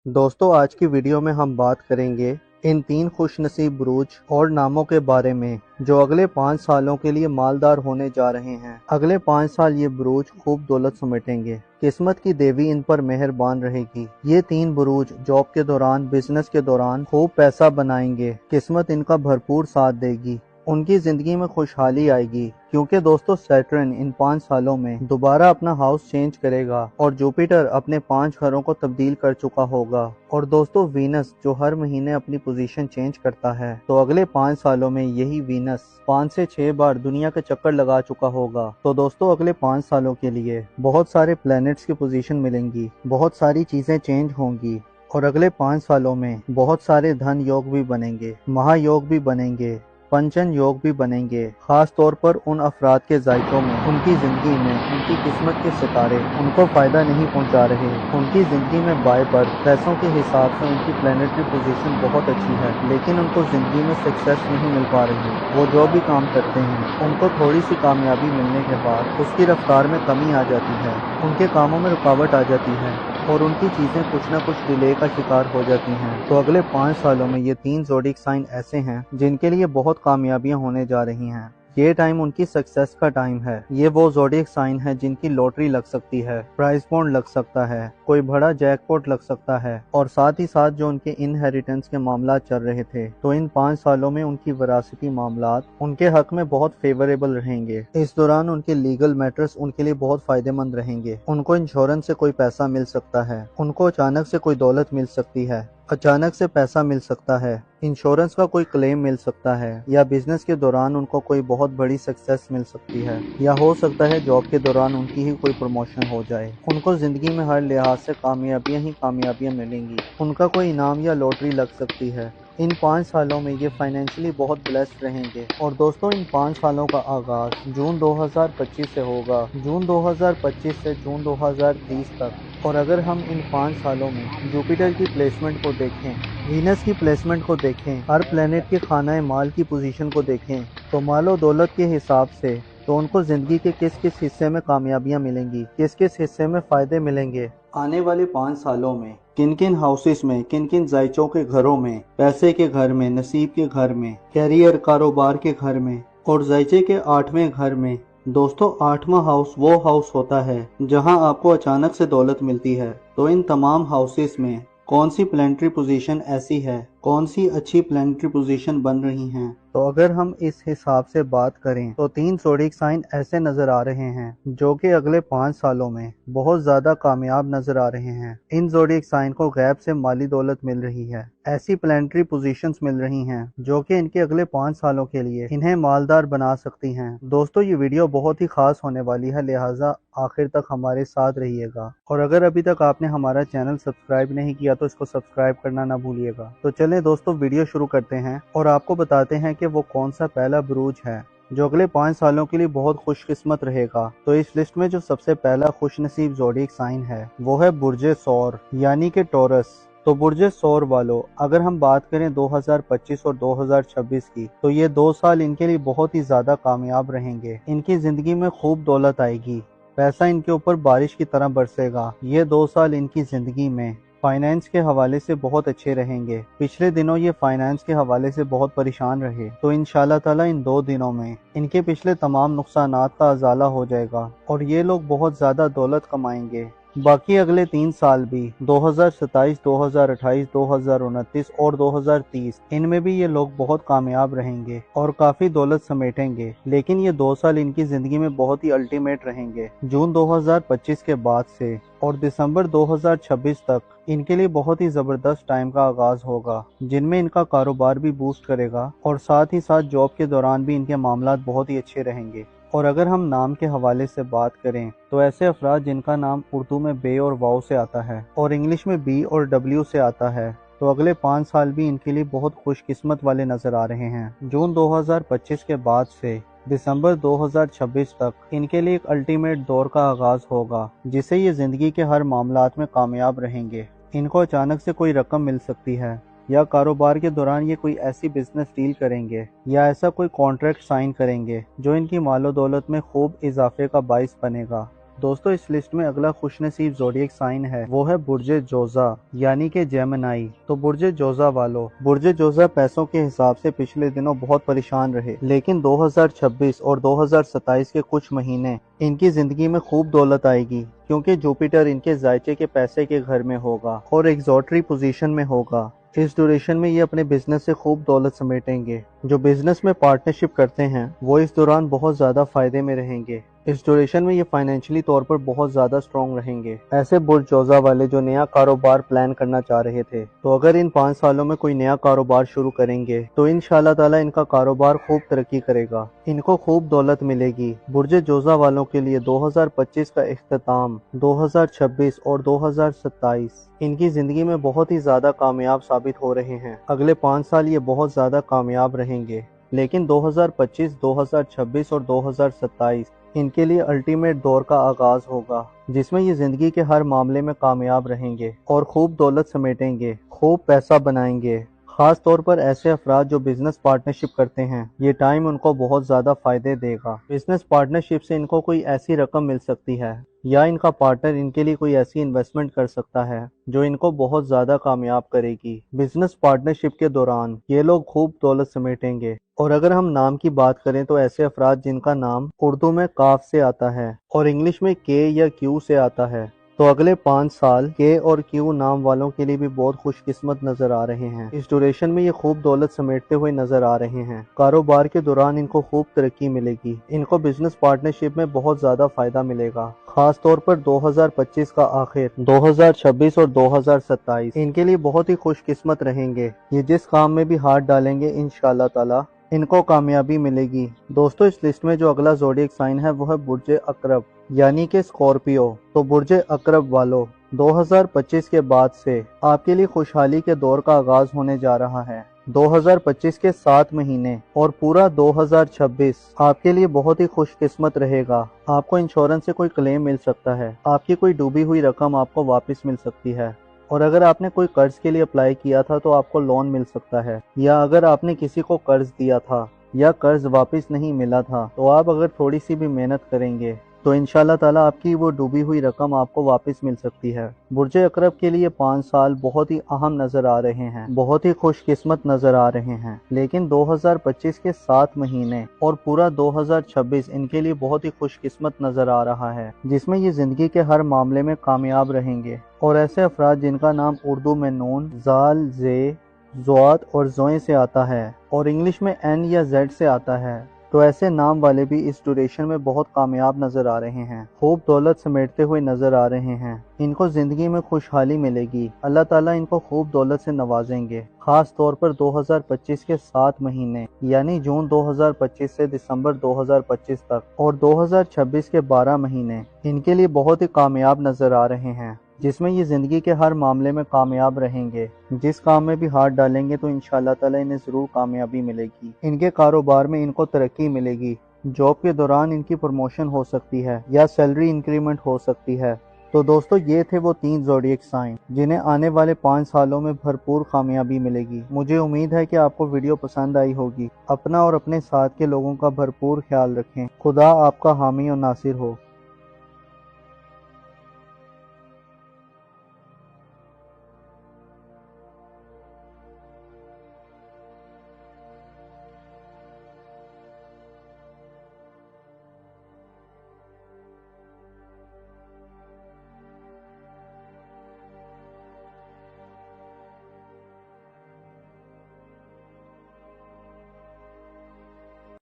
दोस्तों आज की वीडियो में हम बात करेंगे इन 3 खुश नसीब बुरूज और नामों के बारे में जो अगले 5 सालों के लिए मालदार होने जा रहे हैं। अगले 5 साल ये बुरूज खूब दौलत समेटेंगे। किस्मत की देवी इन पर मेहरबान रहेगी। ये 3 बुरूज जॉब के दौरान, बिजनेस के दौरान खूब पैसा बनाएंगे। किस्मत इनका भरपूर साथ देगी। उनकी जिंदगी में खुशहाली आएगी क्योंकि दोस्तों सैटर्न इन 5 सालों में दोबारा अपना हाउस चेंज करेगा और जुपिटर अपने 5 घरों को तब्दील कर चुका होगा। और दोस्तों वीनस जो हर महीने अपनी पोजीशन चेंज करता है, तो अगले 5 सालों में यही वीनस 5 से 6 बार दुनिया के चक्कर लगा चुका होगा। तो दोस्तों अगले 5 सालों के लिए बहुत सारे प्लैनेट्स की पोजीशन मिलेंगी, बहुत सारी चीजें चेंज होंगी और अगले 5 सालों में बहुत सारे धन योग भी बनेंगे, महायोग भी बनेंगे, पंचन योग भी बनेंगे। खास तौर पर उन अफराद के जायकों में, उनकी जिंदगी में उनकी किस्मत के सितारे उनको फायदा नहीं पहुंचा रहे। उनकी जिंदगी में बाय बर्थ पैसों के हिसाब से उनकी प्लैनेटरी पोजीशन बहुत अच्छी है, लेकिन उनको जिंदगी में सक्सेस नहीं मिल पा रही। वो जो भी काम करते हैं उनको थोड़ी सी कामयाबी मिलने के बाद उसकी रफ्तार में कमी आ जाती है, उनके कामों में रुकावट आ जाती है और उनकी चीज़ें कुछ न कुछ डिले का शिकार हो जाती हैं। तो अगले 5 सालों में ये 3 ज़ोडिएक साइन ऐसे हैं जिनके लिए बहुत कामयाबियां होने जा रही हैं। ये टाइम उनकी सक्सेस का टाइम है। ये वो ज़ोडिएक साइन है जिनकी लॉटरी लग सकती है, प्राइज बॉन्ड लग सकता है, कोई बड़ा जैकपॉट लग सकता है और साथ ही साथ जो उनके इनहेरिटेंस के मामला चल रहे थे, तो इन 5 सालों में उनकी वरासती मामलात उनके हक में बहुत फेवरेबल रहेंगे। इस दौरान उनके लीगल मैटर्स उनके लिए बहुत फायदेमंद रहेंगे। उनको इंश्योरेंस से कोई पैसा मिल सकता है, उनको अचानक से कोई दौलत मिल सकती है, अचानक से पैसा मिल सकता है, इंश्योरेंस का कोई क्लेम मिल सकता है, या बिजनेस के दौरान उनको कोई बहुत बड़ी सक्सेस मिल सकती है, या हो सकता है जॉब के दौरान उनकी ही कोई प्रमोशन हो जाए। उनको जिंदगी में हर लिहाज से कामयाबियां ही कामयाबियां मिलेंगी। उनका कोई इनाम या लॉटरी लग सकती है। इन 5 सालों में ये फाइनेंशियली बहुत ब्लेस्ड रहेंगे। और दोस्तों इन 5 सालों का आगाज जून 2025 से होगा, जून 2025 से जून 2030 तक। और अगर हम इन 5 सालों में जुपिटर की प्लेसमेंट को देखें, वीनस की प्लेसमेंट को देखें, हर प्लेनेट के खाना माल की पोजीशन को देखें, तो मालो दौलत के हिसाब से तो उनको जिंदगी के किस किस हिस्से में कामयाबियां मिलेंगी, किस किस हिस्से में फायदे मिलेंगे। आने वाले 5 सालों में किन किन हाउसेस में, किन किन जायचों के घरों में, पैसे के घर में, नसीब के घर में, कैरियर कारोबार के घर में और जायचे के 8वें घर में। दोस्तों 8वां हाउस वो हाउस होता है जहां आपको अचानक से दौलत मिलती है। तो इन तमाम हाउसेस में कौन सी प्लैनेटरी पोजीशन ऐसी है, कौन सी अच्छी प्लैनेटरी पोजीशन बन रही हैं। तो अगर हम इस हिसाब से बात करें तो 3 ज़ोडिएक साइन ऐसे नजर आ रहे हैं जो कि अगले 5 सालों में बहुत ज्यादा कामयाब नजर आ रहे हैं। इन ज़ोडिएक साइन को गैब से माली दौलत मिल रही है, ऐसी प्लैनेटरी पोजीशंस मिल रही हैं जो कि इनके अगले 5 सालों के लिए इन्हें मालदार बना सकती हैं। दोस्तों ये वीडियो बहुत ही खास होने वाली है, लिहाजा आखिर तक हमारे साथ रहिएगा। और अगर अभी तक आपने हमारा चैनल सब्सक्राइब नहीं किया तो इसको सब्सक्राइब करना ना भूलिएगा। तो चलें दोस्तों वीडियो शुरू करते हैं और आपको बताते हैं कि वो कौन सा पहला बुरूज है जो अगले 5 सालों के लिए बहुत खुशकिस्मत रहेगा। तो इस लिस्ट में जो सबसे पहला खुशनसीब ज़ोडिएक साइन है वो है बुर्जे सौर यानी कि टॉरस। तो बुर्जे सौर वालों, अगर हम बात करें 2025 और 2026 की, तो ये 2 साल इनके लिए बहुत ही ज्यादा कामयाब रहेंगे। इनकी जिंदगी में खूब दौलत आएगी, पैसा इनके ऊपर बारिश की तरह बरसेगा। ये 2 साल इनकी जिंदगी में फाइनेंस के हवाले से बहुत अच्छे रहेंगे। पिछले दिनों ये फाइनेंस के हवाले से बहुत परेशान रहे, तो इंशाल्लाह ताला इन 2 दिनों में इनके पिछले तमाम नुकसानात का अजाला हो जाएगा और ये लोग बहुत ज्यादा दौलत कमाएंगे। बाकी अगले 3 साल भी 2027, 2028, 2029 और 2030 इनमें भी ये लोग बहुत कामयाब रहेंगे और काफी दौलत समेटेंगे। लेकिन ये 2 साल इनकी जिंदगी में बहुत ही अल्टीमेट रहेंगे। जून 2025 के बाद से और दिसंबर 2026 तक इनके लिए बहुत ही जबरदस्त टाइम का आगाज होगा, जिनमें इनका कारोबार भी बूस्ट करेगा और साथ ही साथ जॉब के दौरान भी इनके मामलात बहुत ही अच्छे रहेंगे। और अगर हम नाम के हवाले से बात करें तो ऐसे अफराद जिनका नाम उर्दू में बे और वाव से आता है और इंग्लिश में बी और डब्ल्यू से आता है, तो अगले 5 साल भी इनके लिए बहुत खुशकिस्मत वाले नजर आ रहे हैं। जून 2025 के बाद से दिसंबर 2026 तक इनके लिए एक अल्टीमेट दौर का आगाज होगा, जिसे ये जिंदगी के हर मामलात में कामयाब रहेंगे। इनको अचानक से कोई रकम मिल सकती है या कारोबार के दौरान ये कोई ऐसी बिजनेस डील करेंगे या ऐसा कोई कॉन्ट्रैक्ट साइन करेंगे जो इनकी मालो दौलत में खूब इजाफे का बाइस बनेगा। दोस्तों इस लिस्ट में अगला खुशनसीब ज़ोडिएक साइन है वो है बुर्ज जोजा यानी कि जेमिनी। तो बुर्ज जोजा वालों, बुर्ज जोजा पैसों के हिसाब से पिछले दिनों बहुत परेशान रहे, लेकिन 2026 और 2027 के कुछ महीने इनकी जिंदगी में खूब दौलत आएगी, क्योंकि जुपिटर इनके जायचे के पैसे के घर में होगा और एग्जॉटरी पोजीशन में होगा। इस ड्यूरेशन में ये अपने बिजनेस से खूब दौलत समेटेंगे। जो बिजनेस में पार्टनरशिप करते हैं वो इस दौरान बहुत ज्यादा फायदे में रहेंगे। इस ड्यूरेशन में ये फाइनेंशियली तौर पर बहुत ज्यादा स्ट्रॉन्ग रहेंगे। ऐसे बुर्ज जोजा वाले जो नया कारोबार प्लान करना चाह रहे थे, तो अगर इन 5 सालों में कोई नया कारोबार शुरू करेंगे तो इंशाल्लाह ताला इनका कारोबार खूब तरक्की करेगा, इनको खूब दौलत मिलेगी। बुर्ज जोजा वालों के लिए 2025 का इख्तिताम 2026 और 2027 इनकी जिंदगी में बहुत ही ज्यादा कामयाब साबित हो रहे हैं। अगले 5 साल ये बहुत ज्यादा कामयाब रहेंगे, लेकिन 2025, 2026 और 2027 इनके लिए अल्टीमेट दौर का आगाज होगा, जिसमें ये जिंदगी के हर मामले में कामयाब रहेंगे और खूब दौलत समेटेंगे, खूब पैसा बनाएंगे। खास तौर पर ऐसे अफराद जो बिजनेस पार्टनरशिप करते हैं, ये टाइम उनको बहुत ज्यादा फायदे देगा। बिजनेस पार्टनरशिप से इनको कोई ऐसी रकम मिल सकती है या इनका पार्टनर इनके लिए कोई ऐसी इन्वेस्टमेंट कर सकता है जो इनको बहुत ज्यादा कामयाब करेगी। बिजनेस पार्टनरशिप के दौरान ये लोग खूब दौलत समेटेंगे। और अगर हम नाम की बात करें तो ऐसे अफराद जिनका नाम उर्दू में काफ से आता है और इंग्लिश में के या क्यू से आता है, तो अगले 5 साल के और क्यू नाम वालों के लिए भी बहुत खुशकिस्मत नजर आ रहे हैं। इस ड्यूरेशन में ये खूब दौलत समेटते हुए नजर आ रहे हैं। कारोबार के दौरान इनको खूब तरक्की मिलेगी, इनको बिजनेस पार्टनरशिप में बहुत ज्यादा फायदा मिलेगा। खास तौर पर 2025 का आखिर, 2026 और 2027 इनके लिए बहुत ही खुशकिस्मत रहेंगे। ये जिस काम में भी हाथ डालेंगे इंशाल्लाह ताला इनको कामयाबी मिलेगी। दोस्तों इस लिस्ट में जो अगला ज़ोडिएक साइन है वो है बुर्ज अकरब यानी कि स्कॉर्पियो। तो बुर्ज अकरब वालों, 2025 के बाद से आपके लिए खुशहाली के दौर का आगाज होने जा रहा है। 2025 के 7 महीने और पूरा 2026 आपके लिए बहुत ही खुशकिस्मत रहेगा। आपको इंश्योरेंस से कोई क्लेम मिल सकता है, आपकी कोई डूबी हुई रकम आपको वापस मिल सकती है, और अगर आपने कोई कर्ज के लिए अप्लाई किया था तो आपको लोन मिल सकता है, या अगर आपने किसी को कर्ज दिया था या कर्ज वापस नहीं मिला था, तो आप अगर थोड़ी सी भी मेहनत करेंगे तो इंशाल्लाह ताला आपकी वो डूबी हुई रकम आपको वापस मिल सकती है। बुर्ज अकरब के लिए 5 साल बहुत ही अहम नजर आ रहे हैं, बहुत ही खुशकिस्मत नजर आ रहे हैं। लेकिन 2025 के 7 महीने और पूरा 2026 इनके लिए बहुत ही खुशकिस्मत नजर आ रहा है, जिसमें ये जिंदगी के हर मामले में कामयाब रहेंगे। और ऐसे अफराद जिनका नाम उर्दू में नून, जाल, जे, ज़ोआत और ज़ोए से आता है और इंग्लिश में एन या जेड से आता है, तो ऐसे नाम वाले भी इस ड्यूरेशन में बहुत कामयाब नजर आ रहे हैं, खूब दौलत समेटते हुए नजर आ रहे हैं। इनको जिंदगी में खुशहाली मिलेगी, अल्लाह ताला इनको खूब दौलत से नवाजेंगे। खास तौर पर 2025 के 7 महीने यानी जून 2025 से दिसंबर 2025 तक और 2026 के 12 महीने इनके लिए बहुत ही कामयाब नजर आ रहे हैं, जिसमें ये जिंदगी के हर मामले में कामयाब रहेंगे। जिस काम में भी हाथ डालेंगे तो इंशाल्लाह ताला इन्हें जरूर कामयाबी मिलेगी। इनके कारोबार में इनको तरक्की मिलेगी, जॉब के दौरान इनकी प्रमोशन हो सकती है या सैलरी इंक्रीमेंट हो सकती है। तो दोस्तों ये थे वो 3 ज़ोडिएक साइन जिन्हें आने वाले 5 सालों में भरपूर कामयाबी मिलेगी। मुझे उम्मीद है कि आपको वीडियो पसंद आई होगी। अपना और अपने साथ के लोगों का भरपूर ख्याल रखें। खुदा आपका हामी और नासिर हो।